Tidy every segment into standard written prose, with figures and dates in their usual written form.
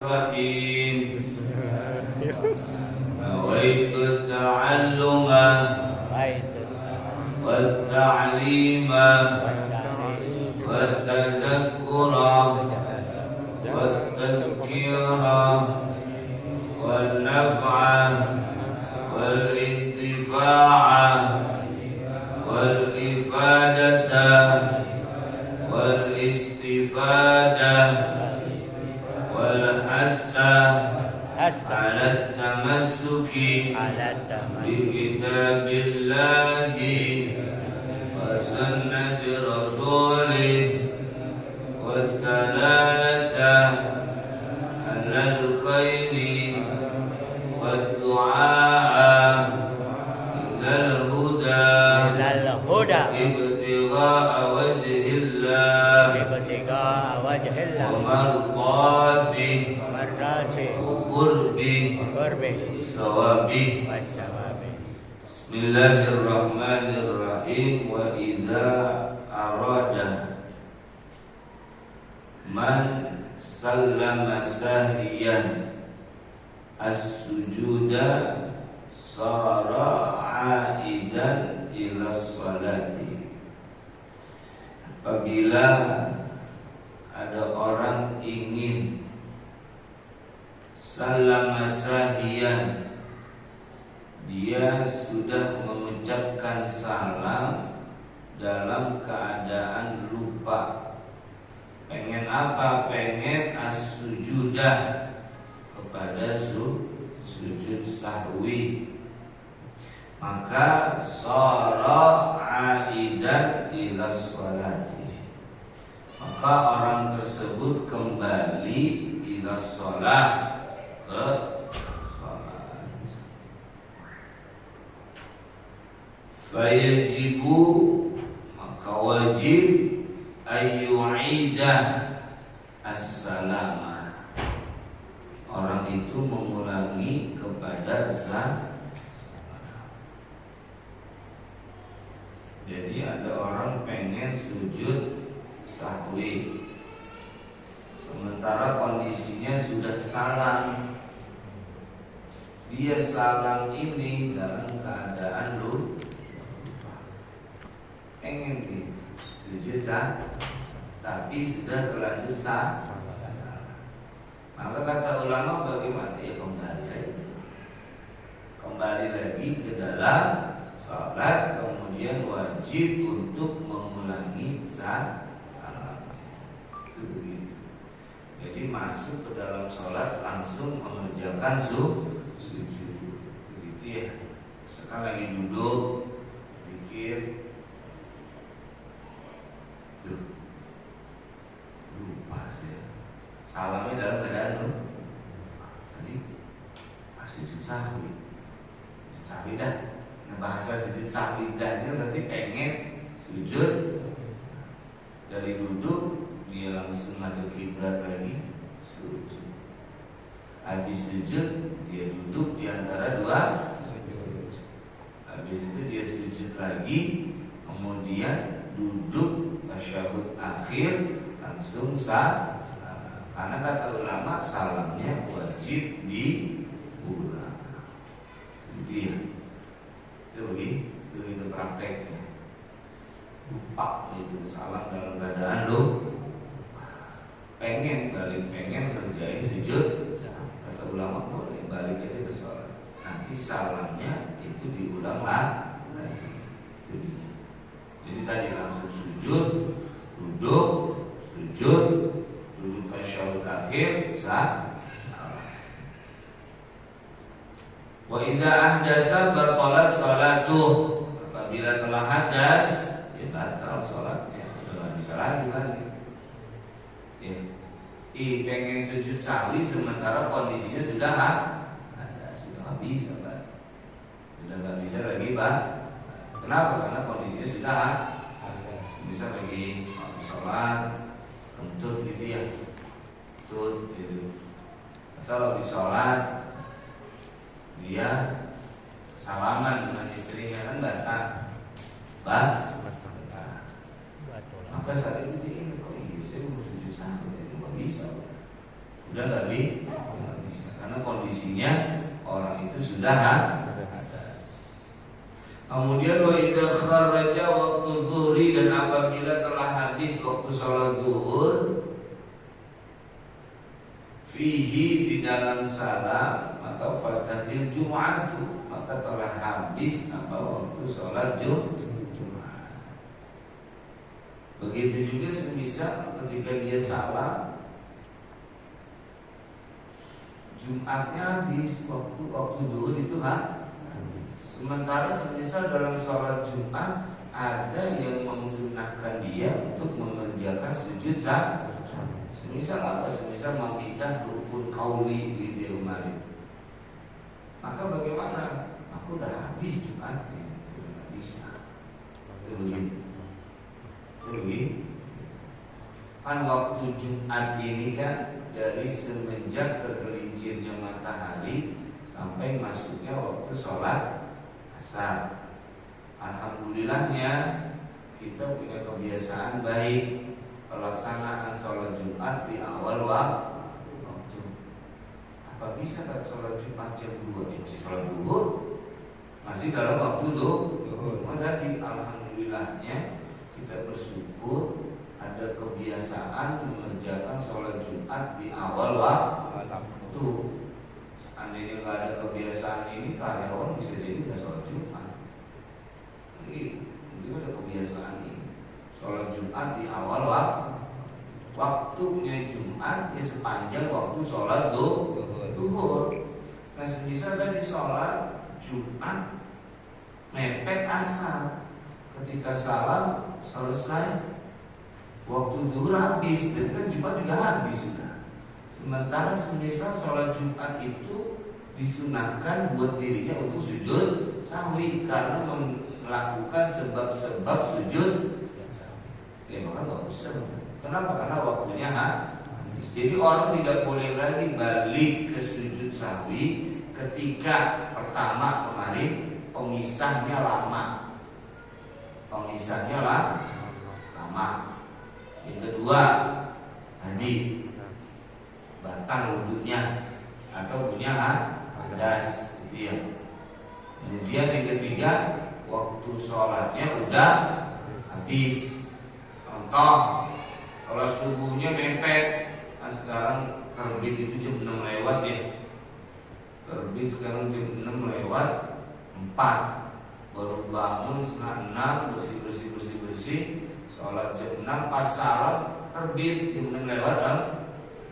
Rahim. Nawaitu ta'alluma wa ta'lima wa tadhakkura wa tadhkira wal naf'a wal intifa'a wal ifadata wal istifadah على التمسك بكتاب الله وسنة رسوله والدلالة على الخير والدعاء إلى الهدى ابتغاء وجه الله ومرضاته وقربه sawabi. Bismillahirrahmanirrahim. Wa idza arada man sallama sahiyan as-sujuda sara aidan ila salati. Apabila ada orang ingin sallama sahiyan, dia sudah mengucapkan salam dalam keadaan lupa. Pengen apa? Pengen as-sujudah, kepada sujud sahwi. Maka shara aidan ila sholati, maka orang tersebut kembali ila sholat, ke sholat. Fayajibu, maka wajib ayyu'idah as-salama, orang itu mengulangi kepada salam. Jadi ada orang pengen sujud sahwi, sementara kondisinya sudah salam. Dia salam ini dalam keadaan lupa, pengen nih sujud sah, tapi sudah terlanjur sah. Maka kata ulama bagaimana? Ya kembali lagi ke dalam salat, kemudian wajib untuk mengulangi salam. Itu begitu. Jadi masuk ke dalam salat langsung mengerjakan sujud, begitu ya. Sekarang lagi duduk, pikir, lupa saya salamnya dalam keadaan tadi sujud sahwi. Sujud sahwi dah. Nah, bahasa sujud sahwi dahnya berarti pengen sujud. Dari duduk dia langsung madhep kiblat lagi, sujud. Habis sujud dia duduk di antara dua sujud. Habis itu dia sujud lagi, kemudian duduk tasyahud akhir, langsung sah. Karena kata ulama salamnya wajib diulang. Gitu ya. Itu begitu prakteknya. Lupa itu salam dalam keadaan pengen kerjain sujud. Kata ulama boleh balik aja ke sholat. Nanti salamnya itu diulang lagi. Jadi tadi langsung sujud, duduk, sujud, duduk tasyahud akhir, sah. Wa idza ahdasa batalat salatuh, apabila telah hadas ya batal salatnya, sudah bisa lagi. Ya. Pengen sujud sahwi sementara kondisinya sudah hadas, sudah nggak bisa, Pak. Sudah nggak bisa lagi, Pak. Kenapa? Karena kondisinya sudah hadas. Bisa lagi sholat, kentut gitu ya, kentut gitu. Atau habis sholat dia salaman dengan istrinya, kan batal. Maka saat itu dia ini kok iya saya mau sujud sahwi, nggak bisa. Udah nggak bisa karena kondisinya orang itu sudah hadas. Kemudian wa idza kharaja waktu zuhri, dan apabila telah habis waktu sholat zuhur, fihi di dalam salam, maka fatatil jum'atu, maka telah habis waktu sholat Jumat. Begitu juga semisal ketika dia salam, Jumatnya habis, waktu zuhur itu sementara semisal dalam sholat Jumat ada yang memsunahkan dia untuk mengerjakan sujud sahwi. Semisal apa? Semisal memidah rukun qauli gitu ya kemarin. Maka bagaimana? Aku udah habis Jumatnya, nggak bisa. Itu begitu. Kan waktu Jumat ini kan dari semenjak tergelincirnya matahari sampai masuknya waktu sholat asar. Alhamdulillahnya kita punya kebiasaan baik pelaksanaan sholat Jumat di awal waktu. Apa bisa tak sholat Jumat jam 2? Masih sholat zuhur, masih dalam waktu zuhur. Jadi alhamdulillahnya kita bersyukur ada kebiasaan mengerjakan sholat Jumat di awal waktu. Seandainya nggak ada kebiasaan ini, karyawan bisa jadi nggak sholat Jumat. Jadi ada kebiasaan ini, sholat Jumat di awal waktunya Jumat ya sepanjang waktu sholat zuhur. Nah semisal tadi sholat Jumat mepet asar, ketika salam selesai waktu zuhur habis, dan kan Jumat juga habis sudah. Sementara semisal sholat Jumat itu disunahkan buat dirinya untuk sujud sahwi karena melakukan sebab-sebab sujud. Ya maka nggak usah. Kenapa? Karena waktunya habis. Jadi orang tidak boleh lagi balik ke sujud sahwi ketika pertama kemarin pemisahnya lama. Lama. Yang kedua tadi batal wudunya atau punya hadas gitu ya. Kemudian yang ketiga waktu sholatnya udah habis. Contoh sholat subuhnya mepet. Nah sekarang terbit itu jam 6 lewat ya. Terbit sekarang jam 6 lewat 4. Baru bangun setengah 6, bersih. Sholat jam 6 pas salat terbit jam 6 lewat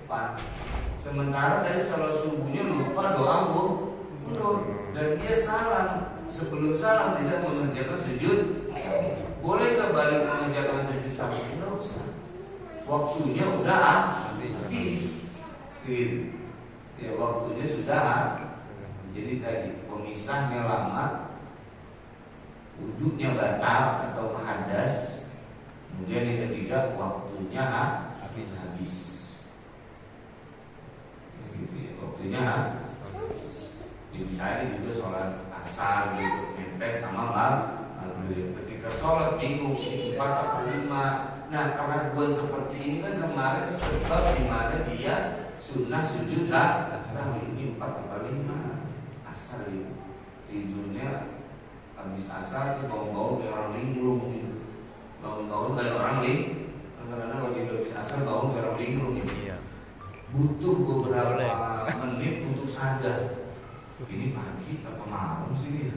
4. Sementara tadi sholat subuhnya lupa doa dan dia salam. Sebelum salam tidak mengerjakan sujud. Boleh nggak balik mengerjakan sujud sahwi? Tidak usah. Waktunya udah habis. Ya waktunya sudah. Jadi tadi pemisahnya lama, wudhunya batal atau hadas. Kemudian yang ketiga waktunya habis. Gitu ya, waktunya habis. Jadi saya juga sholat asar gitu, mepet sama maghrib. Ketika sholat bingung 4 atau 5. Nah keraguan seperti ini kan kemarin sebab dimana dia sunnah sujud sahwi. Ini 4 atau 5 asar gitu. Tidurnya habis asar itu bau-bau kayak orang linglung gitu. Bangun-bangun kayak orang kadang-kadang kalau tidur habis asar bangun kayak orang linglung gitu. Butuh beberapa menit untuk sadar. Ini pagi apa malam sih?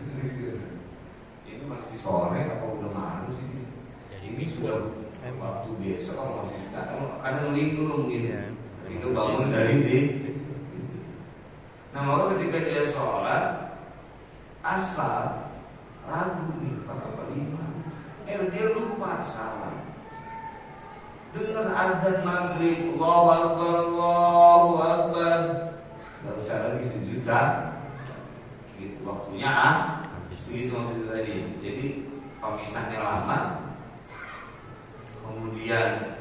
Ini masih sore apa udah malam sih? Ini sudah waktu besok kalau masih sekarang kadang linglung gitu. Ketika bangun dari Nah maka ketika dia sholat asar ragu nih 4 apa 5. Dia lupa salam. Dengar adzan maghrib, Allahu Akbar, Allahu Akbar. Gak usah lagi sujud gitu, waktunya begitu maksudnya tadi. Jadi pemisahnya lama, kemudian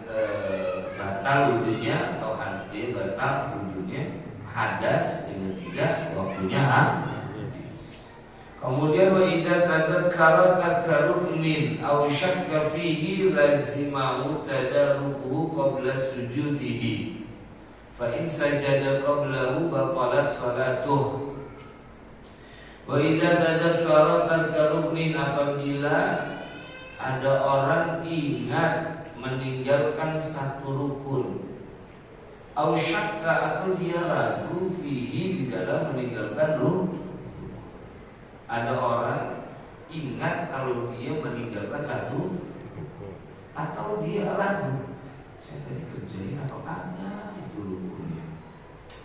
batal wudunya atau dia batal wudunya, hadas, yang ketiga waktunya Kemudian wa idza tadzakkara tadkarukmin aw syakka fihi lazimahu tadarukuhu qabla sujudihi fa in sajada qablahu batalat salatuh. Wa idza tadzakkara tarka ruknin, apabila ada orang ingat meninggalkan satu rukun, au syakka, atau dia ragu fihi, di dalam meninggalkan rukun. Ada orang ingat kalau dia meninggalkan satu rukun, atau dia ragu, saya tadi kerjain apa kagak itu rukunnya,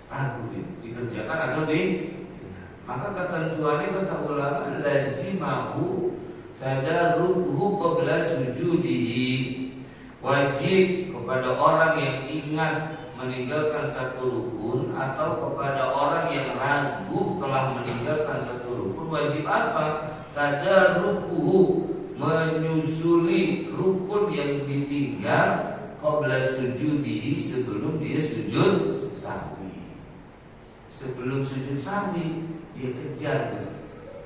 ragu dikerjakan atau maka ketentuannya kata ulama lazimahu tadarruhu qabla sujudihi, wajib kepada orang yang ingat meninggalkan satu rukun atau kepada orang yang ragu telah meninggalkan satu rukun, wajib apa? Tadarruhu, menyusuli rukun yang ditinggal qabla sujudihi, sebelum dia sujud sahwi. Sebelum sujud sahwi dia kejar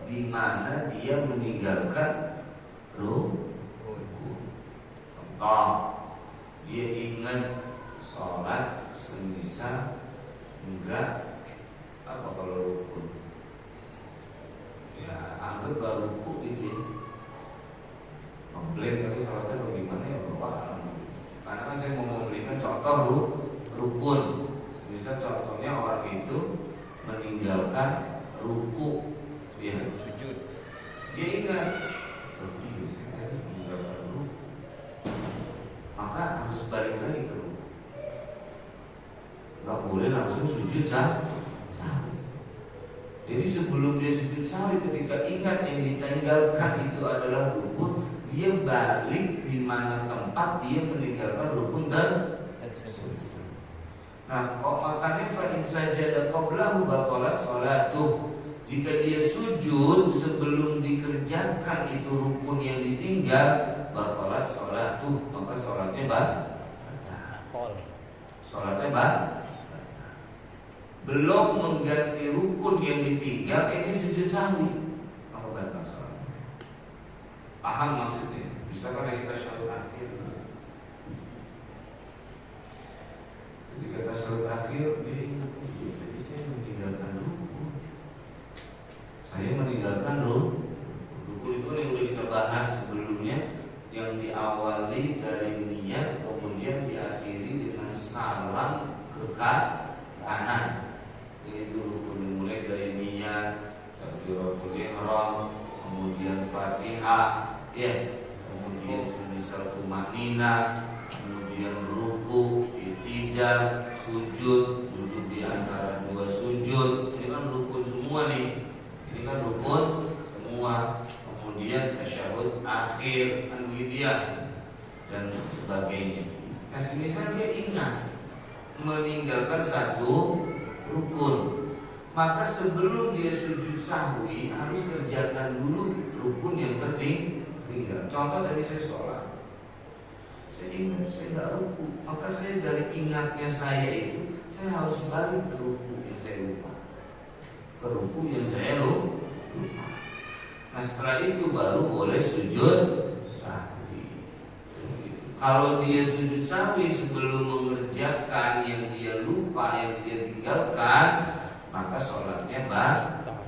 di mana dia meninggalkan rukun. Contoh, dia ingat sholat semisal enggak apa kalau rukun, ya anggap baru rukun gitu ya, mengklaim tapi sholatnya bagaimana ya bapak. Karena kan saya mau memberikan contoh rukun. Misal contohnya orang itu meninggalkan ruku, ya sujud, dia ingat saya meninggalkan ruku, maka harus balik lagi ke ruku. Gak boleh langsung sujud sahwi. Jadi sebelum dia sujud sahwi, ketika ingat yang ditinggalkan itu adalah rukun, dia balik di mana tempat dia meninggalkan rukun dan. Nah, makanya fa in sajada qablahu batalat salatuh. Jika dia sujud sebelum dikerjakan itu rukun yang ditinggal, batalat salatuh, maka salatnya batal. Salatnya batal. Belum mengganti rukun yang ditinggal, ini sujud sahwi, maka batal salatnya. Paham maksudnya? Bisa kan kita syahud akhir. Jadi kata syahud akhir, dia ingat, jadi saya meninggalkan rukun. Saya meninggalkan rukun. Rukun itu yang sudah kita bahas sebelumnya, yang diawali dari niat, kemudian diakhiri dengan salam ke kanan. Itu rukun dimulai dari niat, takbiratul ihram, kemudian Fatihah, ya, kemudian semisal tumanina, kemudian ruku, i'tidal, sujud, duduk di antara dua sujud. Ini kan rukun semua nih. Ini kan rukun semua. Kemudian tasyahud akhir, kan begitu ya, dan sebagainya. Nah, semisal dia ingat meninggalkan satu rukun, maka sebelum dia sujud sahwi harus kerjakan dulu rukun yang tertinggal. Contoh tadi saya sholat, saya ingat saya tidak ruku, maka saya dari ingatnya saya itu saya harus balik ke ruku yang saya lupa, ke ruku yang saya lupa. Nah, setelah itu baru boleh sujud sahwi. Kalau dia sujud sahwi sebelum mengerjakan yang dia lupa, yang dia tinggalkan, maka sholatnya batal.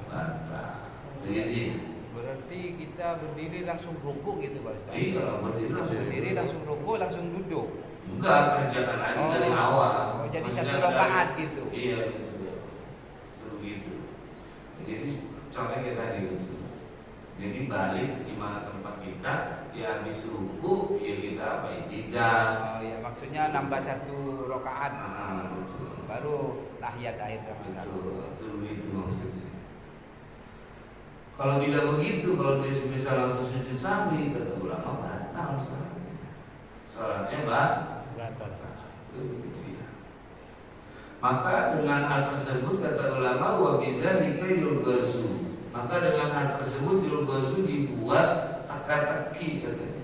Jadi berarti kita berdiri langsung rukuk gitu Pak Ustaz? Iya, berdiri langsung rukuk, langsung duduk. Enggak, kerjakan lagi dari awal. Oh, jadi satu rakaat gitu. Iya, begitu. Jadi contohnya kita gitu. Jadi balik di mana tempat kita, ya habis ruku, ya kita apa? Tidak. Oh ya, maksudnya nambah satu rakaat. Betul. Baru tahiyat akhir sama Betul itu maksudnya. Kalau tidak begitu, kalau dia bisa langsung sujud sahwi, kata ulama batal sholatnya batal. Maka dengan hal tersebut kata ulama wabidzalika yulghazu. Maka dengan hal tersebut yulghazu dibuat teka-teki katanya.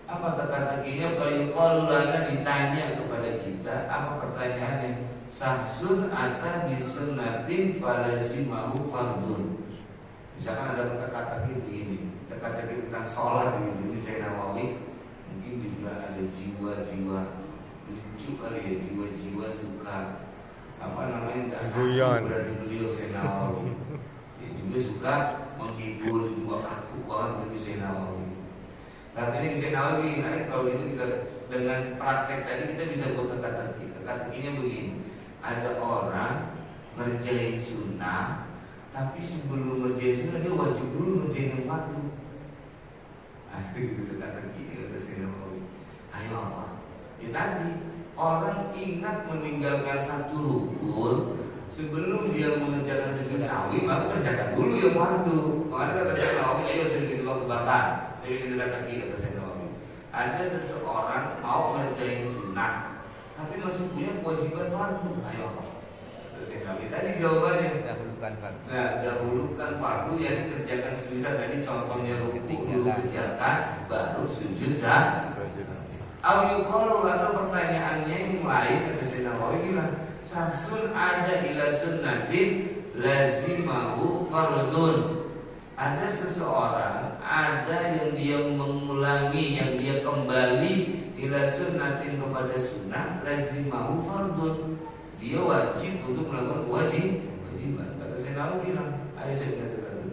Apa teka-tekinya? Fa yuqalu lana, ditanya kepada kita, apa pertanyaannya? Sahsun ata bisunnatin falazimahu fardun. Misalkan ada teka-teki begini, teka-teki tentang sholat begini, ini saya Nawawi, mungkin juga ada jiwa-jiwa lucu kali ya, jiwa-jiwa suka apa namanya guyon. berarti beliau Senawawi dia juga suka menghibur, juga kaku banget berarti Senawawi. Katanya Senawawi, kalau itu kita dengan praktek tadi kita bisa buat teka-teki. Teka-tekinya begini, ada orang ngerjain sunnah, tapi sebelum ngerjain sunnah dia wajib dulu ngerjain yang fardu. Itu gitu teka-teki kata Senawawi. Ayo apa? Ya tadi orang ingat meninggalkan satu rukun sebelum dia mengerjakan sujud sahwi, maka kerjakan dulu yang fardu. Makanya kata Senawawi, ayo saya bikin waktu bakar, saya bikin teka-teki kata Senawawi. Ada seseorang mau ngerjain sunnah, tapi masih punya kewajiban fardu. Ayo apa? Kata Senawawi. Tadi jawabannya Dahulukan fardu. nah, dahulukan fardu yang dikerjakan sebisa tadi contohnya ruku dulu kerjakan, baru sujud sah. Awyukalu atau pertanyaannya yang lain kata Senawawi bilang sarsun ada ila sunnatin lazimahu fardun. Ada seseorang ada yang dia mengulangi, yang dia kembali ila sunnatin kepada sunnah lazimahu fardun. Dia wajib untuk melakukan kewajiban. Kata Senawawi bilang, ayo saya katakan,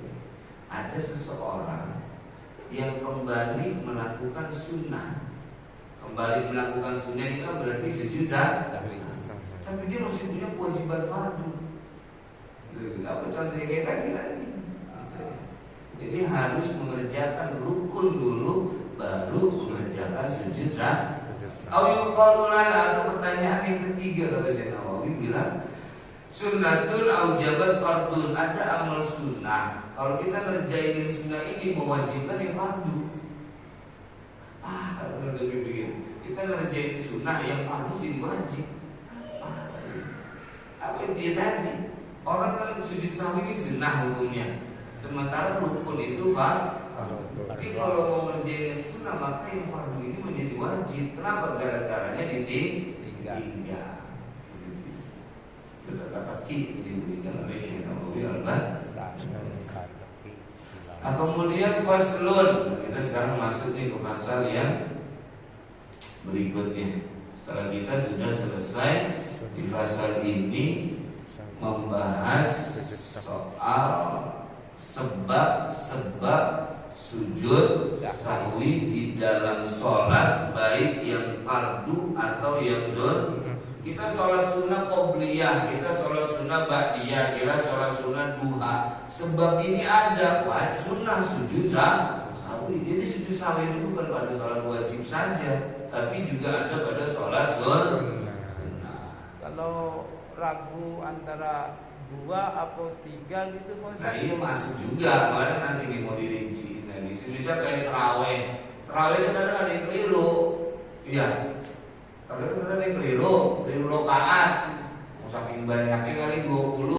ada seseorang yang kembali melakukan sunnah. Kembali melakukan sunnah itu kan berarti sujud sah. Tapi dia masih punya kewajiban fardu. Apa contohnya kayak lagi. Jadi harus mengerjakan rukun dulu, baru mengerjakan sujud sah. Awyuqalu lana atau pertanyaan yang ketiga kata Senawawi bilang sunnatun aujabat fardun. Ada amal sunnah, kalau kita ngerjainin sunnah ini mewajibkan yang fardu. Kalau lebih begini, kita ngerjain sunnah yang fardu jadi wajib. Apa yang dia tadi? Orang kan sujud sahwi ini sunnah hukumnya, sementara rukun itu fardu. Tapi kalau mau ngerjain yang sunnah, maka yang fardu ini menjadi wajib. Kenapa? Gara-garanya ditinggal. Sudah kata ki diberikan oleh Syekh Nawawi Al-Albani. Kemudian faslun, kita sekarang masuk nih ke pasal yang berikutnya. Setelah kita sudah selesai di pasal ini membahas soal sebab-sebab sujud sahwi di dalam sholat, baik yang fardu atau yang sunnah. Kita sholat sunnah qobliyah, kita sholat sunnah ba'diyah, kita sholat sunnah duha. Sebab ini ada wajib sunnah sujud sahwi. Jadi sujud sahwi itu bukan pada sholat wajib saja, tapi juga ada pada sholat sunnah. Kalau ragu antara 2 atau 3 gitu Pak. Nah ini masuk juga, makanya nanti ini mau dirinci. Nah misal kayak terawih kan kadang ada yang keliru. Iya, kadang ada yang keliru rakaat. Saking banyaknya kali 20